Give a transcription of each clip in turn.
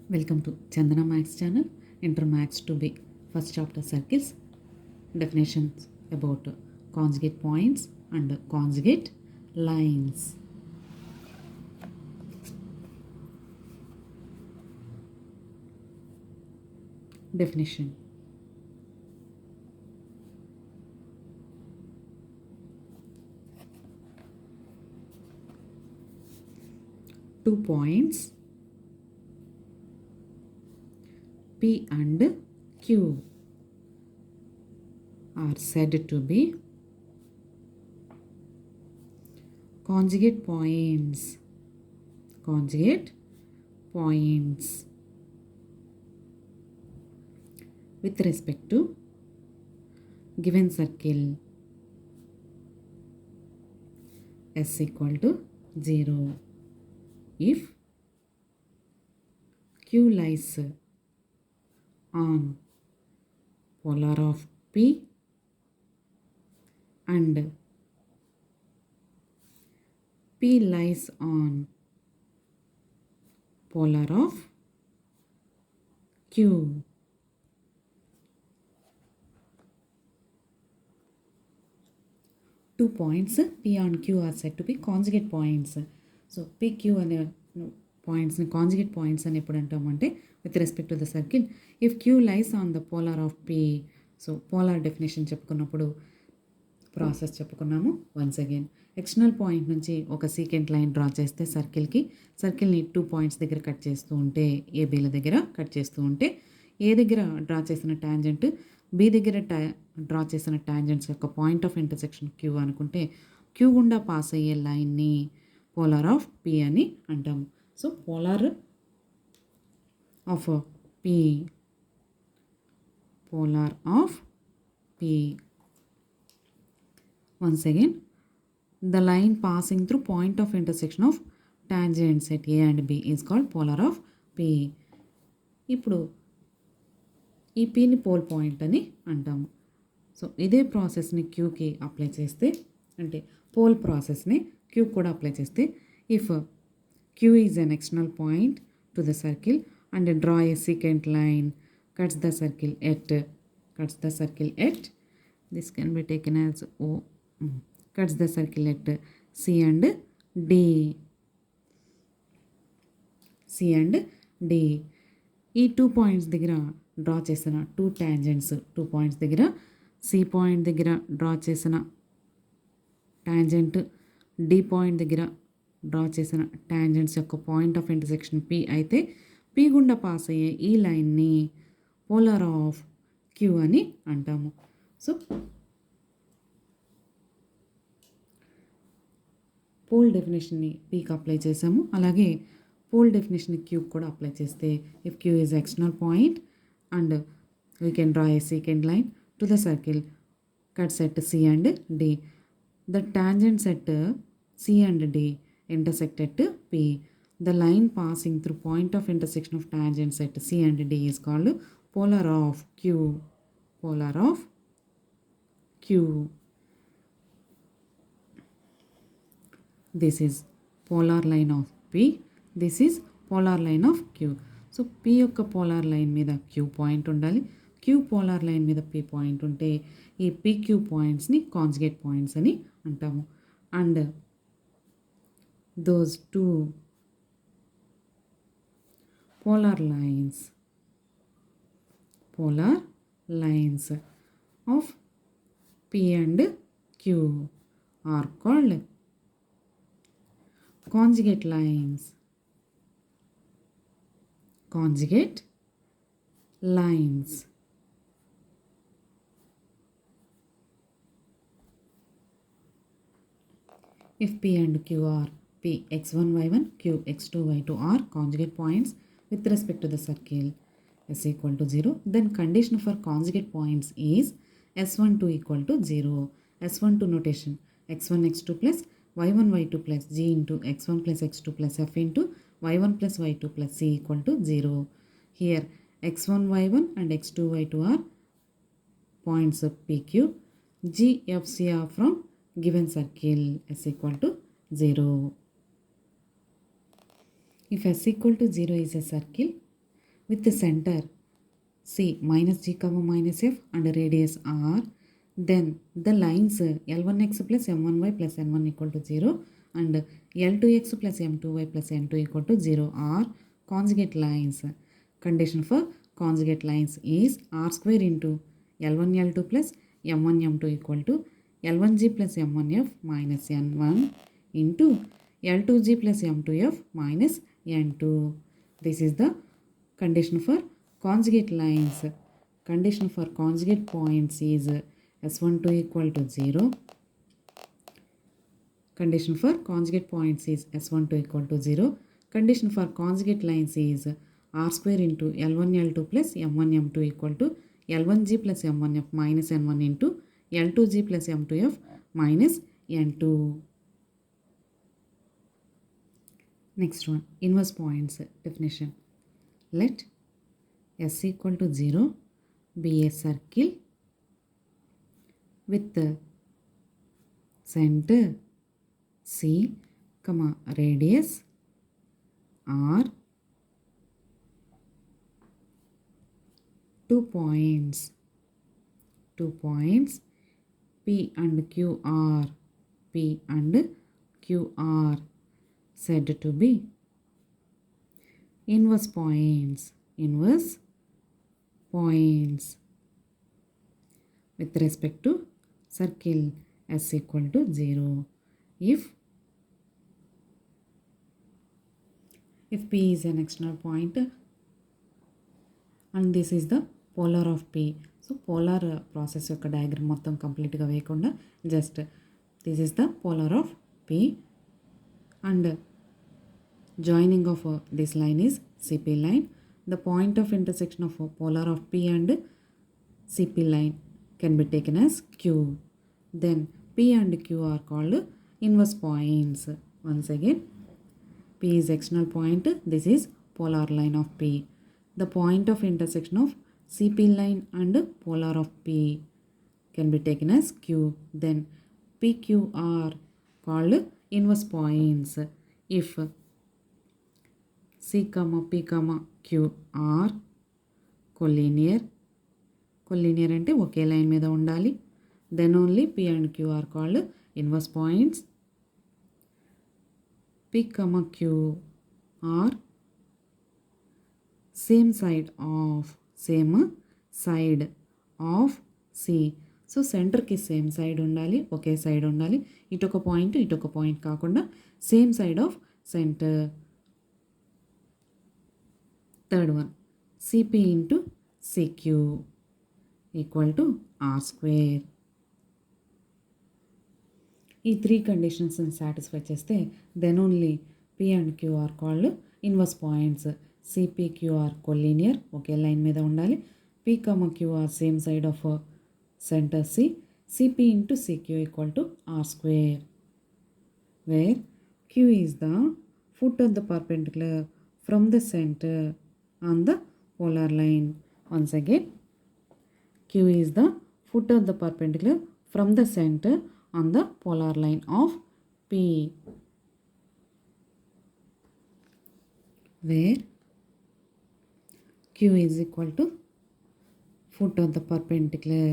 Welcome to Chandana Max channel, Inter Max 2B, first chapter circles, definitions about conjugate points and conjugate lines. Definition. Two points P and Q are said to be conjugate points. Conjugate points with respect to given circle S equal to 0 if Q lies on polar of P and P lies on polar of Q. Two points P and Q are said to be conjugate points. So PQ అనే పాయింట్స్ని conjugate points అని ఎప్పుడు అంటామంటే with respect to the circle if Q lies on the polar of P. So polar definition చెప్పుకున్నప్పుడు process చెప్పుకున్నాము. Once again external point నుంచి ఒక secant line draw చేస్తే సర్కిల్ని 2 పాయింట్స్ దగ్గర కట్ చేస్తూ ఉంటే ఏబీల దగ్గర కట్ చేస్తూ ఉంటే ఏ దగ్గర డ్రా చేసిన ట్యాంజెంట్ బి దగ్గర డ్రా చేసిన ట్యాంజెంట్స్ యొక్క పాయింట్ ఆఫ్ ఇంటర్సెక్షన్ క్యూ అనుకుంటే క్యూ గుండా పాస్ అయ్యే లైన్ని పోలార్ ఆఫ్ పి అని అంటాము. So polar of P, polar of P. Once again, the line passing through point of intersection of tangents at A and B is called polar of P. ఇప్పుడు ఈ పీని pole point అని అంటాము. So ఇదే ప్రాసెస్ని క్యూకి apply చేస్తే అంటే pole ప్రాసెస్ని queue కూడా అప్లై చేస్తే if Q is an external point to the circle and draw a secant line cuts the circle at this can be taken as O. Cuts the circle at C and D. ఈ 2 points దగ్గర draw చేసిన 2 tangents 2 points దగ్గర C point దగ్గర draw చేసిన tangent D point దగ్గర draw చేసిన tangents యొక్క point of intersection P అయితే పి గుండా పాస్ అయ్యే ఈ లైన్ని పోలార్ ఆఫ్ క్యూ అని అంటాము. సో పోల్ డెఫినేషన్ని పీకి అప్లై చేసాము. అలాగే పోల్ డెఫినేషన్ క్యూ కూడా అప్లై చేస్తే if Q is external point and we can draw a secant line to the circle cuts at C and D. The tangents at C and D intersect at P. The line passing through point of intersection of tangents at C and D is called polar of Q. Polar of Q. This is polar line of P. This is polar line of Q. So P యొక్క polar line మీద Q point ఉండాలి. Q polar line మీద P point ఉంటే ఈ PQ పాయింట్స్ని conjugate points అని అంటాము. And those two polar lines of P and Q are called conjugate lines. If P and Q are P x1 y1 Q x2 y2 are conjugate points with respect to the circle S equal to 0, then condition for conjugate points is S12 equal to 0. S12 notation x1 x2 plus y1 y2 plus g into x1 plus x2 plus f into y1 plus y2 plus c equal to 0. Here x1 y1 and x2 y2 are points of PQ. G, F, C are from given circle S equal to 0. If S equal to 0 is a circle, with the center C minus G comma minus F and radius R, then the lines L1x plus M1y plus N1 equal to 0 and L2x plus M2y plus N2 equal to 0 are conjugate lines. Condition for conjugate lines is R square into L1 L2 plus M1 M2 equal to L1g plus M1f minus N1 into L2g plus M2f minus N2. This is the condition for conjugate lines. Condition for conjugate points is S12 equal to 0. Condition for conjugate points is S12 equal to 0. Condition for conjugate lines is R square into L1 L2 plus M1 M2 equal to L1g plus M1f minus N1 into L2g plus M2f minus N2. Next one, inverse points definition. Let S equal to 0 be a circle with the center C, radius R, 2 points P and Q are said to be inverse points with respect to circle S equal to 0. If P is an external point and this is the polar of P. So polar process యొక్క diagram మొత్తం కంప్లీట్గా వేయకుండా just this is the polar of P and joining of this line is CP line. The point of intersection of polar of P and CP line can be taken as Q. Then P and Q are called inverse points. Once again, P is external point, this is polar line of P. The point of intersection of CP line and polar of P can be taken as Q. Then PQ are called inverse points if C, P, Q are collinear అంటే ఒకే line మీద ఉండాలి. Then only P and Q are called inverse points. P, Q are same side of C. So సెంటర్కి same side ఉండాలి, ఒకే side ఉండాలి. ఇటొక point కాకుండా same side of centre. Third one, CP into CQ equal to R square. ఈ 3 కండిషన్స్ని satisfy చేస్తే then only P and Q are called inverse points. CPQR collinear, ఒకే లైన్ మీద ఉండాలి. P, Q are same side of centre C. CP into CQ equal to R square, where Q is the foot of the perpendicular from the center on the polar line. Once again, Q is the foot of the perpendicular from the center on the polar line of P, where Q is equal to foot of the perpendicular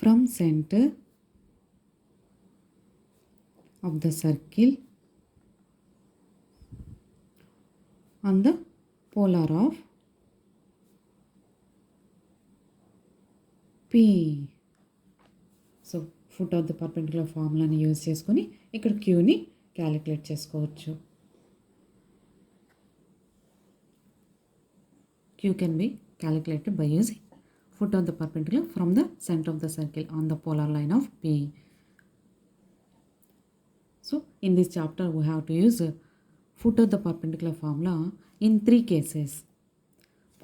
from center of the circle on the polar of P. So foot of the perpendicular ఫార్ములాని use చేసుకొని ఇక్కడ క్యూని calculate చేసుకోవచ్చు. Q can be calculated by using foot of the perpendicular from the center of the circle on the polar line of P. So in this chapter we have to use foot of the perpendicular formula in 3 cases.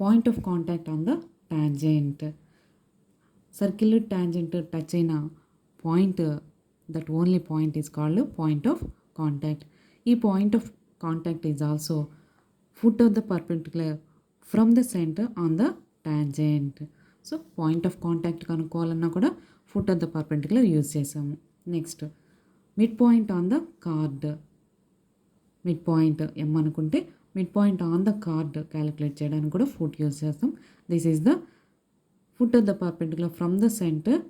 Point of contact on the tangent. Circle tangent touch అయిన point, that only point is called point of contact. ఈ point of contact is also foot of the perpendicular from the center on the tangent. So point of contact కనుక్కోవాలన్నా కూడా foot of the perpendicular use చేసాము. Next mid point on the chord. Mid point M అనుకుంటే mid point on the chord calculate చేయడానికి కూడా foot use చేస్తాం. This is the foot of the perpendicular from the centre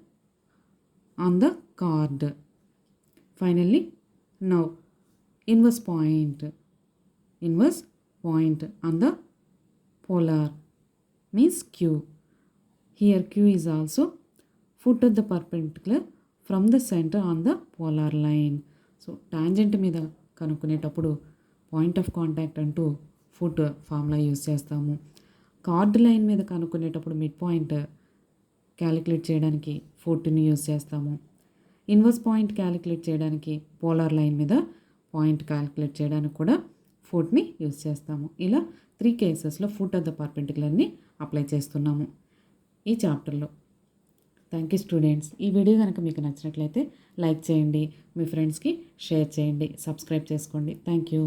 on the chord. Finally now inverse point on the polar means Q. Here Q is also foot of the perpendicular from the center on the polar line. So tangent మీద కనుక్కునేటప్పుడు point of contact అంటూ foot formula use చేస్తాము. Card line మీద కనుక్కునేటప్పుడు mid point calculate చేయడానికి ఫుట్ని use చేస్తాము. Inverse point calculate చేయడానికి polar line మీద point calculate చేయడానికి కూడా ఫుట్ని యూజ్ చేస్తాము. ఇలా 3 కేసెస్లో ఫుట్ ఆఫ్ ద పర్పెండిక్యులర్ని అప్లై చేస్తున్నాము ఈ చాప్టర్లో. Thank you students. ఈ వీడియో కనుక మీకు నచ్చినట్లయితే లైక్ చేయండి, మీ ఫ్రెండ్స్కి షేర్ చేయండి, సబ్స్క్రైబ్ చేసుకోండి. Thank you.